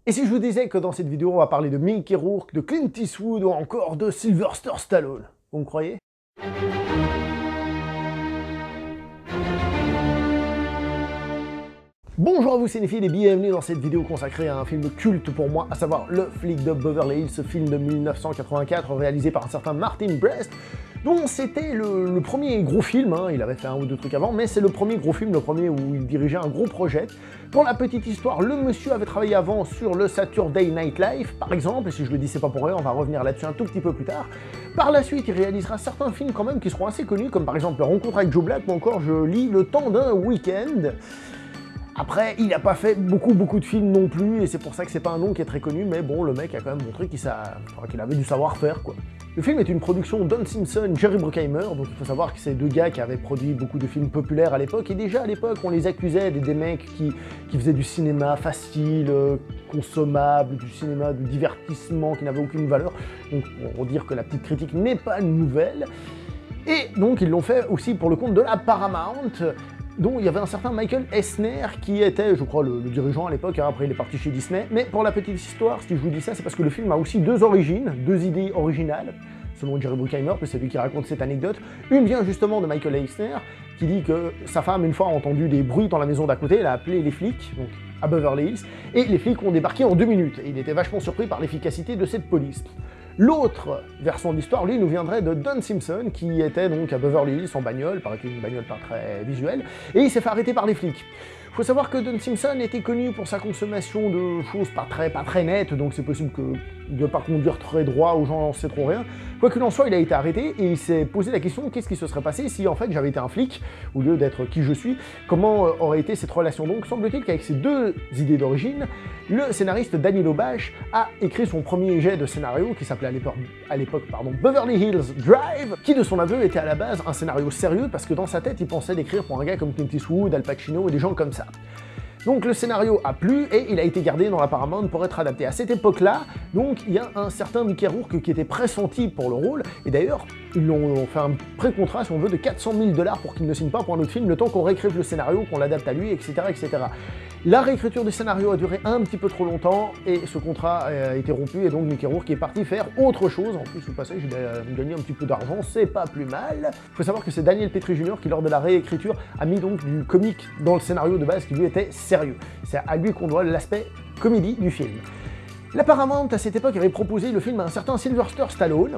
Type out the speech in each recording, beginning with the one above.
Et si je vous disais que dans cette vidéo, on va parler de Mickey Rourke, de Clint Eastwood ou encore de Sylvester Stallone, vous me croyez? Bonjour à vous cinéphiles et bienvenue dans cette vidéo consacrée à un film culte pour moi, à savoir Le Flic de Beverly Hills, ce film de 1984 réalisé par un certain Martin Brest, dont c'était le premier gros film, hein. Il avait fait un ou deux trucs avant, mais c'est le premier gros film, le premier où il dirigeait un gros projet. Pour la petite histoire, le monsieur avait travaillé avant sur le Saturday Night Live, par exemple, et si je le dis c'est pas pour rien, on va revenir là-dessus un tout petit peu plus tard. Par la suite, il réalisera certains films quand même qui seront assez connus, comme par exemple Rencontre avec Joe Black, ou encore je lis Le Temps d'un week-end. Après, il n'a pas fait beaucoup de films non plus, et c'est pour ça que c'est pas un nom qui est très connu, mais bon, le mec a quand même montré qu'il avait du savoir-faire, quoi. Le film est une production Don Simpson, Jerry Bruckheimer, donc il faut savoir que c'est deux gars qui avaient produit beaucoup de films populaires à l'époque, et déjà à l'époque, on les accusait des mecs qui faisaient du cinéma facile, consommable, du cinéma de divertissement qui n'avait aucune valeur, donc on va dire que la petite critique n'est pas nouvelle. Et donc ils l'ont fait aussi pour le compte de la Paramount, dont il y avait un certain Michael Eisner qui était, je crois, le dirigeant à l'époque, hein, après il est parti chez Disney. Mais pour la petite histoire, si je vous dis ça, c'est parce que le film a aussi deux origines, deux idées originales, selon Jerry Bruckheimer, que c'est lui qui raconte cette anecdote. Une vient justement de Michael Eisner, qui dit que sa femme, une fois, a entendu des bruits dans la maison d'à côté, elle a appelé les flics, donc à Beverly Hills, et les flics ont débarqué en 2 minutes, et il était vachement surpris par l'efficacité de cette police. L'autre version de l'histoire, lui, nous viendrait de Don Simpson, qui était donc à Beverly Hills en bagnole, paraît-il une bagnole pas très visuelle, et il s'est fait arrêter par les flics. Faut savoir que Don Simpson était connu pour sa consommation de choses pas très nettes, donc c'est possible que de pas conduire très droit aux gens, on sait trop rien. Quoi qu'il en soit, il a été arrêté et il s'est posé la question qu'est-ce qui se serait passé si en fait j'avais été un flic au lieu d'être qui je suis, comment aurait été cette relation. Donc semble-t-il qu'avec ces deux idées d'origine, le scénariste Danny Laubach a écrit son premier jet de scénario qui s'appelait à l'époque Beverly Hills Drive, qui de son aveu était à la base un scénario sérieux parce que dans sa tête il pensait d'écrire pour un gars comme Clint Eastwood, Al Pacino et des gens comme ça. Donc le scénario a plu et il a été gardé dans la Paramount pour être adapté. À cette époque-là, donc il y a un certain Mickey Rourke qui était pressenti pour le rôle, et d'ailleurs ils l'ont fait un pré-contrat, si on veut, de 400 000 $ pour qu'il ne signe pas pour un autre film, le temps qu'on réécrive le scénario, qu'on l'adapte à lui, etc., etc. La réécriture du scénario a duré un petit peu trop longtemps et ce contrat a été rompu, et donc Mickey Rourke est parti faire autre chose. En plus, au passage, il a gagné un petit peu d'argent, c'est pas plus mal. Il faut savoir que c'est Daniel Petrie Jr. qui, lors de la réécriture, a mis donc du comique dans le scénario de base qui lui était sérieux. C'est à lui qu'on doit l'aspect comédie du film. La Paramount, à cette époque, avait proposé le film à un certain Sylvester Stallone,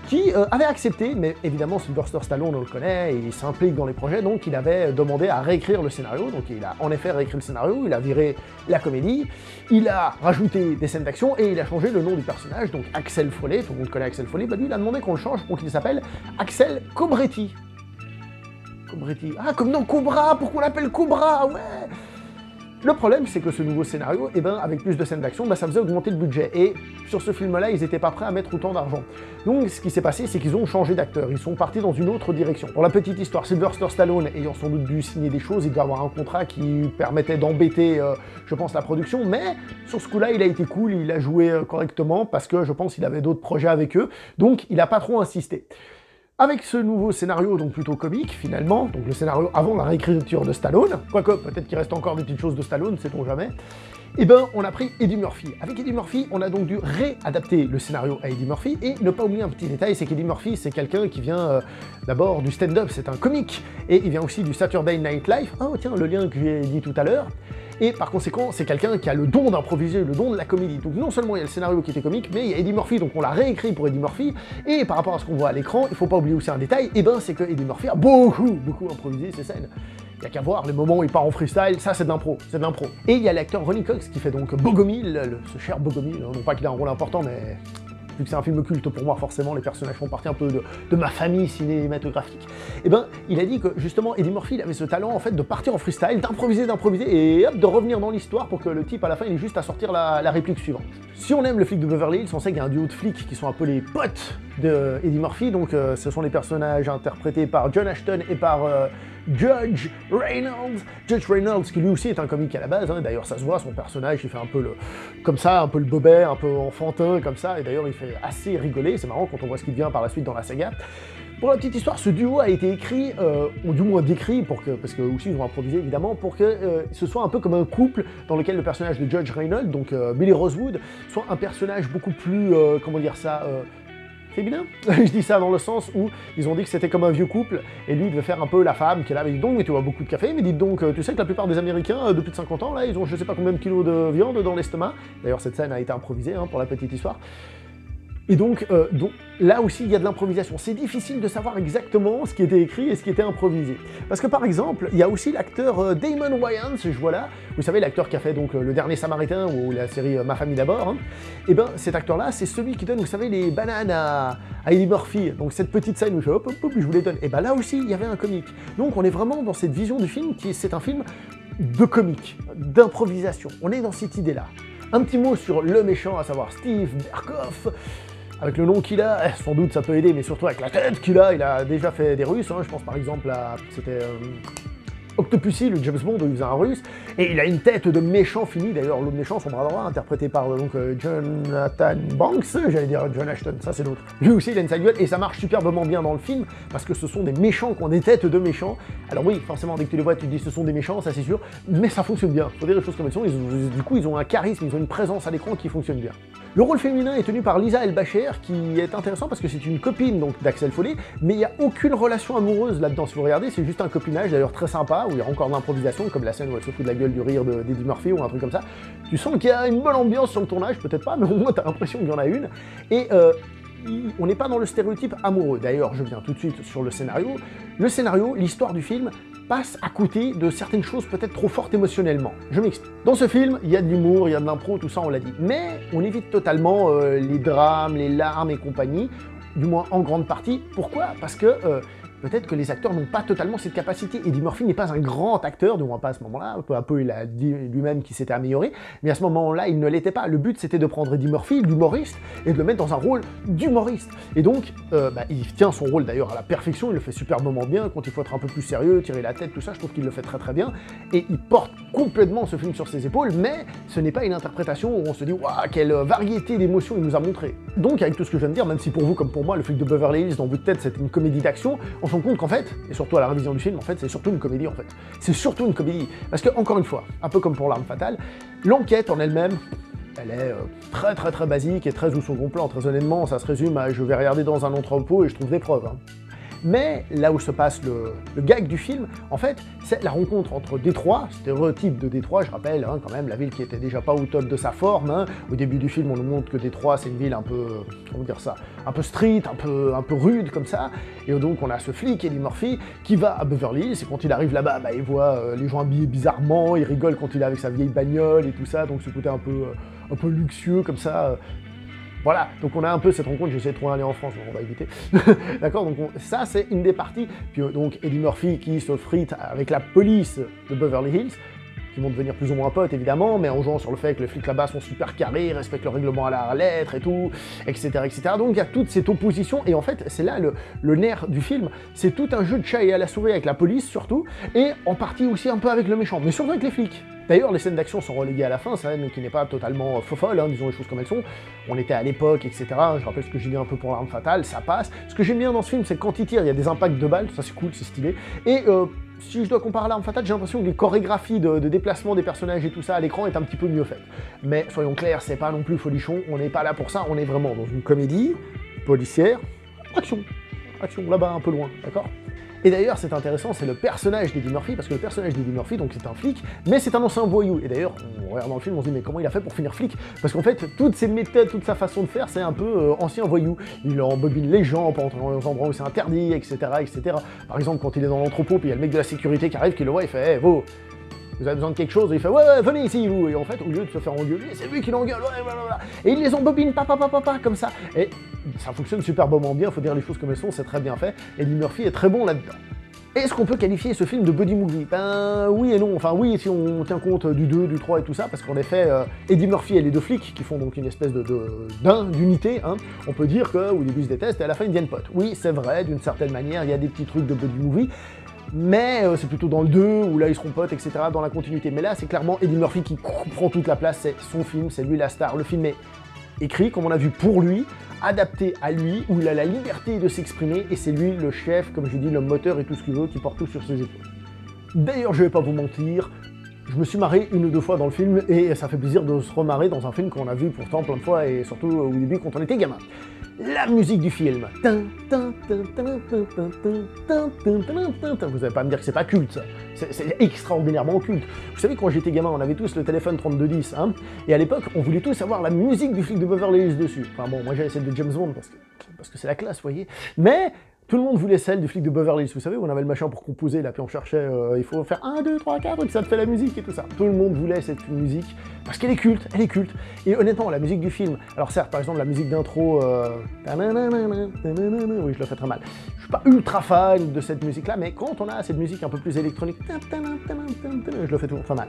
qui avait accepté, mais évidemment Sylvester Stallone, on le connaît, et il s'implique dans les projets, donc il avait demandé à réécrire le scénario, donc il a en effet réécrit le scénario, il a viré la comédie, il a rajouté des scènes d'action, et il a changé le nom du personnage, donc Axel Foley, tout le monde connaît Axel Foley, bah lui il a demandé qu'on le change pour qu'il s'appelle Axel Cobretti. Cobretti, ah comme dans Cobra, pourquoi on l'appelle Cobra, ouais. Le problème, c'est que ce nouveau scénario, avec plus de scènes d'action, ça faisait augmenter le budget. Et sur ce film-là, ils n'étaient pas prêts à mettre autant d'argent. Donc, ce qui s'est passé, c'est qu'ils ont changé d'acteur. Ils sont partis dans une autre direction. Pour la petite histoire, Sylvester Stallone ayant sans doute dû signer des choses, il devait avoir un contrat qui permettait d'embêter, je pense, la production. Mais sur ce coup-là, il a été cool, il a joué correctement, parce que je pense qu'il avait d'autres projets avec eux. Donc, il n'a pas trop insisté. Avec ce nouveau scénario, donc plutôt comique, finalement, donc le scénario avant la réécriture de Stallone, quoique peut-être qu'il reste encore des petites choses de Stallone, sait-on jamais, on a pris Eddie Murphy. Avec Eddie Murphy, on a donc dû réadapter le scénario à Eddie Murphy, et ne pas oublier un petit détail, c'est qu'Eddie Murphy, c'est quelqu'un qui vient d'abord du stand-up, c'est un comique, et il vient aussi du Saturday Night Live, oh tiens, le lien que j'ai dit tout à l'heure, et par conséquent, c'est quelqu'un qui a le don d'improviser, le don de la comédie. Donc non seulement il y a le scénario qui était comique, mais il y a Eddie Murphy, donc on l'a réécrit pour Eddie Murphy, et par rapport à ce qu'on voit à l'écran, il faut pas oublier aussi un détail, c'est que Eddie Murphy a beaucoup improvisé ses scènes. Il n'y a qu'à voir les moments où il part en freestyle, ça c'est de l'impro, c'est de l'impro. Et il y a l'acteur Ronny Cox qui fait donc Bogomil, ce cher Bogomil, non pas qu'il a un rôle important, mais vu que c'est un film culte pour moi, forcément, les personnages font partie un peu de ma famille cinématographique. Il a dit que, justement, Eddie Murphy, il avait ce talent, en fait, de partir en freestyle, d'improviser, et hop, de revenir dans l'histoire pour que le type, à la fin, il ait juste à sortir la réplique suivante. Si on aime le flic de Beverly Hills, on sait qu'il y a un duo de flics qui sont un peu les potes de Eddie Murphy, donc ce sont les personnages interprétés par John Ashton et par Judge Reynolds. Judge Reynolds, qui lui aussi est un comique à la base, hein. D'ailleurs ça se voit, son personnage, il fait un peu un peu le bobet, un peu enfantin, comme ça, et d'ailleurs il fait assez rigoler, c'est marrant quand on voit ce qu'il devient par la suite dans la saga. Pour la petite histoire, ce duo a été écrit, ou du moins décrit, parce que aussi ils ont improvisé évidemment, pour que ce soit un peu comme un couple dans lequel le personnage de Judge Reynolds, donc Billy Rosewood, soit un personnage beaucoup plus, comment dire ça, féminin. Je dis ça dans le sens où ils ont dit que c'était comme un vieux couple, et lui il devait faire un peu la femme, qui est là, mais dites donc, mais tu bois beaucoup de café, mais dites donc, tu sais que la plupart des Américains de plus de 50 ans, là, ils ont je sais pas combien de kilos de viande dans l'estomac. D'ailleurs cette scène a été improvisée, hein, pour la petite histoire. Et donc, là aussi, il y a de l'improvisation. C'est difficile de savoir exactement ce qui était écrit et ce qui était improvisé. Parce que par exemple, il y a aussi l'acteur Damon Wayans, je vois là, vous savez, l'acteur qui a fait donc Le Dernier Samaritain ou la série Ma famille d'abord, hein. Et ben cet acteur-là, c'est celui qui donne, vous savez, les bananes à Eddie Murphy. Donc cette petite scène où il fait hop, hop, hop, je vous les donne. Et ben là aussi, il y avait un comique. Donc on est vraiment dans cette vision du film qui c'est un film de comique, d'improvisation. On est dans cette idée-là. Un petit mot sur le méchant, à savoir Steve Berkoff. Avec le nom qu'il a, sans doute ça peut aider, mais surtout avec la tête qu'il a, il a déjà fait des Russes, hein, je pense par exemple à... c'était... Octopussy, le James Bond, où il faisait un russe, et il a une tête de méchant fini, d'ailleurs l'autre méchant, son bras droit, interprété par donc, Jonathan Banks, j'allais dire John Ashton, ça c'est l'autre. Lui aussi il a une sale gueule, et ça marche superbement bien dans le film, parce que ce sont des méchants qui ont des têtes de méchants. Alors oui, forcément dès que tu les vois tu te dis ce sont des méchants, ça c'est sûr, mais ça fonctionne bien, faut dire les choses comme elles sont, du coup ils ont un charisme, ils ont une présence à l'écran qui fonctionne bien. Le rôle féminin est tenu par Lisa Elbacher, qui est intéressant parce que c'est une copine donc d'Axel Foley, mais il n'y a aucune relation amoureuse là-dedans si vous regardez, c'est juste un copinage d'ailleurs très sympa, où il y a encore de l'improvisation, comme la scène où elle se fout de la gueule du rire d'Eddie Murphy ou un truc comme ça. Tu sens qu'il y a une bonne ambiance sur le tournage, peut-être pas, mais au moins t'as l'impression qu'il y en a une. Et on n'est pas dans le stéréotype amoureux. D'ailleurs, je viens tout de suite sur le scénario. Le scénario, l'histoire du film, passe à côté de certaines choses peut-être trop fortes émotionnellement. Je m'explique. Dans ce film, il y a de l'humour, il y a de l'impro, tout ça on l'a dit. Mais on évite totalement les drames, les larmes et compagnie, du moins en grande partie. Pourquoi? Parce que peut-être que les acteurs n'ont pas totalement cette capacité. Eddie Murphy n'est pas un grand acteur, du moins pas à ce moment-là, peu à peu il a dit lui-même qu'il s'était amélioré, mais à ce moment-là il ne l'était pas. Le but c'était de prendre Eddie Murphy, l'humoriste, et de le mettre dans un rôle d'humoriste. Et donc, il tient son rôle d'ailleurs à la perfection, il le fait superbement bien, quand il faut être un peu plus sérieux, tirer la tête, tout ça, je trouve qu'il le fait très très bien, et il porte complètement ce film sur ses épaules, mais ce n'est pas une interprétation où on se dit « Waouh, quelle variété d'émotions il nous a montré !» Donc avec tout ce que je viens de dire, même si pour vous comme pour moi, le flic de Beverly Hills dans votre tête c'était une comédie d'action, on se rend compte qu'en fait, et surtout à la révision du film, en fait, c'est surtout une comédie en fait. C'est surtout une comédie. Parce que, encore une fois, un peu comme pour L'Arme Fatale, l'enquête en elle-même, elle est très très très basique et très au second plan. Très honnêtement, ça se résume à je vais regarder dans un entrepôt et je trouve des preuves. Hein. Mais là où se passe le gag du film, en fait, c'est la rencontre entre Détroit, stéréotype de Détroit, je rappelle, hein, quand même, la ville qui était déjà pas au top de sa forme. Hein. Au début du film, on nous montre que Détroit, c'est une ville un peu, comment dire ça, un peu street, un peu rude, comme ça. Et donc, on a ce flic, Eddie Murphy, qui va à Beverly Hills, et quand il arrive là-bas, il voit les gens habillés bizarrement, il rigole quand il est avec sa vieille bagnole et tout ça, donc ce côté un peu luxueux, comme ça. Voilà, donc on a un peu cette rencontre, j'essaie de trouver un lien en France, on va éviter. D'accord, donc ça c'est une des parties. Puis donc Eddie Murphy qui se frite avec la police de Beverly Hills, qui vont devenir plus ou moins potes évidemment, mais en jouant sur le fait que les flics là-bas sont super carrés, respectent le règlement à la lettre et tout, etc. etc. Donc il y a toute cette opposition, et en fait c'est là le nerf du film, c'est tout un jeu de chat et à la souris avec la police surtout, et en partie aussi un peu avec le méchant, mais surtout avec les flics. D'ailleurs, les scènes d'action sont reléguées à la fin, ça, qui n'est pas totalement faux-folle, hein, disons les choses comme elles sont. On était à l'époque, etc. Je rappelle ce que j'ai dit un peu pour L'Arme Fatale, ça passe. Ce que j'aime bien dans ce film, c'est que quand il tire, il y a des impacts de balles, ça c'est cool, c'est stylé. Et si je dois comparer à L'Arme Fatale, j'ai l'impression que les chorégraphies de déplacement des personnages et tout ça à l'écran est un petit peu mieux faites. Mais soyons clairs, c'est pas non plus folichon, on n'est pas là pour ça, on est vraiment dans une comédie policière, action, là-bas un peu loin, d'accord ? Et d'ailleurs, c'est intéressant, c'est le personnage d'Eddie Murphy, parce que le personnage d'Eddie Murphy, donc c'est un flic, mais c'est un ancien voyou. Et d'ailleurs, on regarde dans le film, on se dit, mais comment il a fait pour finir flic? Parce qu'en fait, toutes ses méthodes, toute sa façon de faire, c'est un peu ancien voyou. Il embobine les gens pour entrer dans les endroits où c'est interdit, etc., etc. Par exemple, quand il est dans l'entrepôt, puis il y a le mec de la sécurité qui arrive, qui le voit, il fait, hey, vous avez besoin de quelque chose? Et il fait, ouais, venez ici, vous. Et en fait, au lieu de se faire engueuler, c'est lui qui l'engueule, ouais, voilà. Et il les embobine, comme ça. Et ça fonctionne superbement bien, faut dire les choses comme elles sont, c'est très bien fait. Eddie Murphy est très bon là-dedans. Est-ce qu'on peut qualifier ce film de buddy movie? Ben oui et non, enfin oui si on tient compte du 2, du 3 et tout ça, parce qu'en effet, Eddie Murphy et les deux flics, qui font donc une espèce d'unité, hein, on peut dire qu'au début ils se détestent et à la fin ils deviennent potes. Oui, c'est vrai, d'une certaine manière, il y a des petits trucs de buddy movie, mais c'est plutôt dans le 2, où là ils seront potes, etc., dans la continuité. Mais là, c'est clairement Eddie Murphy qui prend toute la place, c'est son film, c'est lui la star, le film est écrit, comme on a vu, pour lui, adapté à lui, où il a la liberté de s'exprimer, et c'est lui le chef, comme je dis, le moteur et tout ce qu'il veut, qui porte tout sur ses épaules. D'ailleurs, je vais pas vous mentir, je me suis marré une ou deux fois dans le film, et ça fait plaisir de se remarrer dans un film qu'on a vu pourtant plein de fois, et surtout au début quand on était gamin. La musique du film. Vous n'allez pas me dire que c'est pas culte, ça. C'est extraordinairement culte. Vous savez, quand j'étais gamin, on avait tous le téléphone 3210, hein, et à l'époque, on voulait tous avoir la musique du flic de Beverly Hills dessus. Enfin bon, moi j'avais celle de James Bond, parce que c'est la classe, vous voyez. Mais tout le monde voulait celle du flic de Beverly Hills, vous savez, où on avait le machin pour composer, là, puis on cherchait, il faut faire 1, 2, 3, 4, et que ça te fait la musique et tout ça. Tout le monde voulait cette musique, parce qu'elle est culte, elle est culte. Et honnêtement, la musique du film, alors certes, par exemple, la musique d'intro, oui, je le fais très mal. Je suis pas ultra fan de cette musique-là, mais quand on a cette musique un peu plus électronique, je le fais toujours très mal.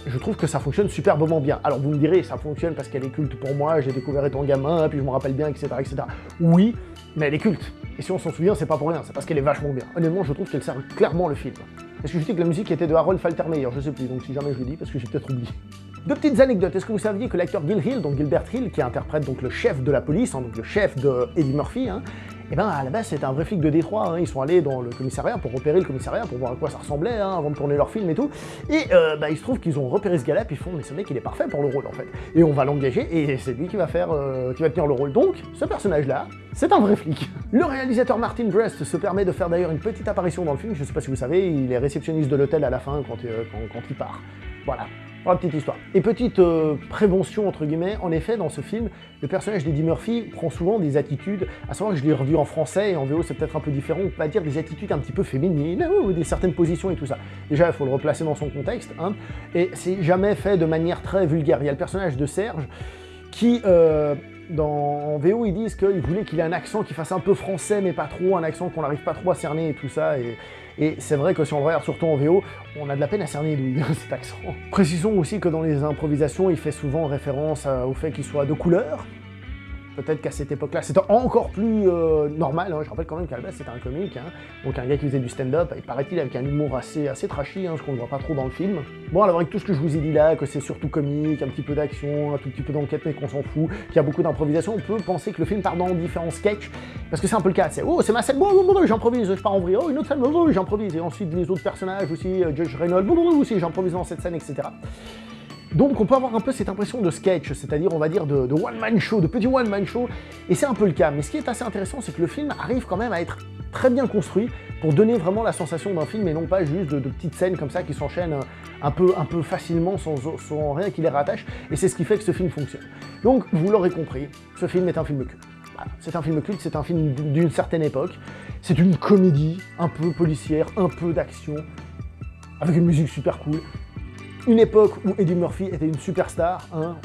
Je trouve que ça fonctionne superbement bien. Alors vous me direz, ça fonctionne parce qu'elle est culte pour moi, j'ai découvert étant gamin, puis je me rappelle bien, etc., etc. Oui, mais elle est culte. Et si on s'en souvient, c'est pas pour rien, c'est parce qu'elle est vachement bien. Honnêtement, je trouve qu'elle sert clairement le film. Est-ce que je dis que la musique était de Harold Faltermeyer? Je sais plus, donc si jamais je le dis, parce que j'ai peut-être oublié. Deux petites anecdotes. Est-ce que vous saviez que l'acteur Gil Hill, donc Gilbert Hill, qui interprète donc le chef de la police, hein, donc le chef de Eddie Murphy, hein, et ben à la base c'était un vrai flic de Détroit, hein. Ils sont allés dans le commissariat pour repérer le commissariat, pour voir à quoi ça ressemblait, hein, avant de tourner leur film et tout, et il se trouve qu'ils ont repéré ce gars-là, puis ils font mais ce mec il est parfait pour le rôle en fait, et on va l'engager, et c'est lui qui va tenir le rôle, donc ce personnage-là, c'est un vrai flic. Le réalisateur Martin Brest se permet de faire d'ailleurs une petite apparition dans le film, je sais pas si vous savez, il est réceptionniste de l'hôtel à la fin quand il part, voilà. Voilà, petite histoire. Et petite prévention, entre guillemets, en effet, dans ce film, le personnage d'Eddie Murphy prend souvent des attitudes, à savoir que je l'ai revu en français, et en VO c'est peut-être un peu différent, on peut dire des attitudes un petit peu féminines, ou des certaines positions et tout ça. Déjà, il faut le replacer dans son contexte, hein, et c'est jamais fait de manière très vulgaire. Il y a le personnage de Serge, qui, en VO, ils disent qu'ils voulaient qu'il ait un accent qui fasse un peu français, mais pas trop, un accent qu'on n'arrive pas trop à cerner et tout ça, et c'est vrai que si on le regarde surtout en VO, on a de la peine à cerner d'où il vient cet accent. Précisons aussi que dans les improvisations, il fait souvent référence au fait qu'il soit de couleur. Peut-être qu'à cette époque-là, c'était encore plus normal, hein. Je rappelle quand même qu'à la base, c'était un comique, hein. Donc un gars qui faisait du stand-up, et paraît-il avec un humour assez trashy, hein, ce qu'on ne voit pas trop dans le film. Bon, alors avec tout ce que je vous ai dit là, que c'est surtout comique, un petit peu d'action, un tout petit peu d'enquête, mais qu'on s'en fout, qu'il y a beaucoup d'improvisation, on peut penser que le film part dans différents sketchs, parce que c'est un peu le cas, c'est « Oh, c'est ma scène, bon, j'improvise, je pars en vrille, oh, une autre scène, bon, j'improvise », et ensuite les autres personnages aussi, Josh Reynolds, bon, aussi, j'improvise dans cette scène, etc. Donc on peut avoir un peu cette impression de sketch, c'est-à-dire on va dire de one-man show, de petit one-man show, et c'est un peu le cas. Mais ce qui est assez intéressant, c'est que le film arrive quand même à être très bien construit pour donner vraiment la sensation d'un film et non pas juste de petites scènes comme ça qui s'enchaînent un peu facilement sans rien qui les rattache, et c'est ce qui fait que ce film fonctionne. Donc vous l'aurez compris, ce film est un film culte. Voilà, c'est un film culte, c'est un film d'une certaine époque, c'est une comédie un peu policière, un peu d'action, avec une musique super cool. Une époque où Eddie Murphy était une superstar, hein.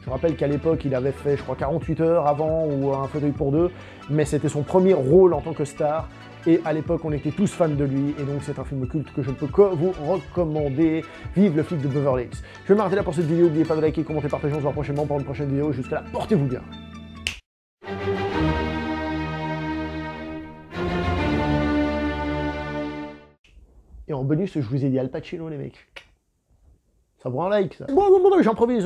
Je rappelle qu'à l'époque, il avait fait, je crois, 48 heures avant, ou un fauteuil pour deux, mais c'était son premier rôle en tant que star, et à l'époque, on était tous fans de lui, et donc c'est un film culte que je ne peux que vous recommander. Vive le flic de Beverly Hills. Je vais m'arrêter là pour cette vidéo, n'oubliez pas de liker, commenter, partager, on se voit prochainement pour une prochaine vidéo, jusqu'à là, portez-vous bien. Et en bonus, je vous ai dit Al Pacino, les mecs. Ça vaut un like, ça. Bon, j'improvise.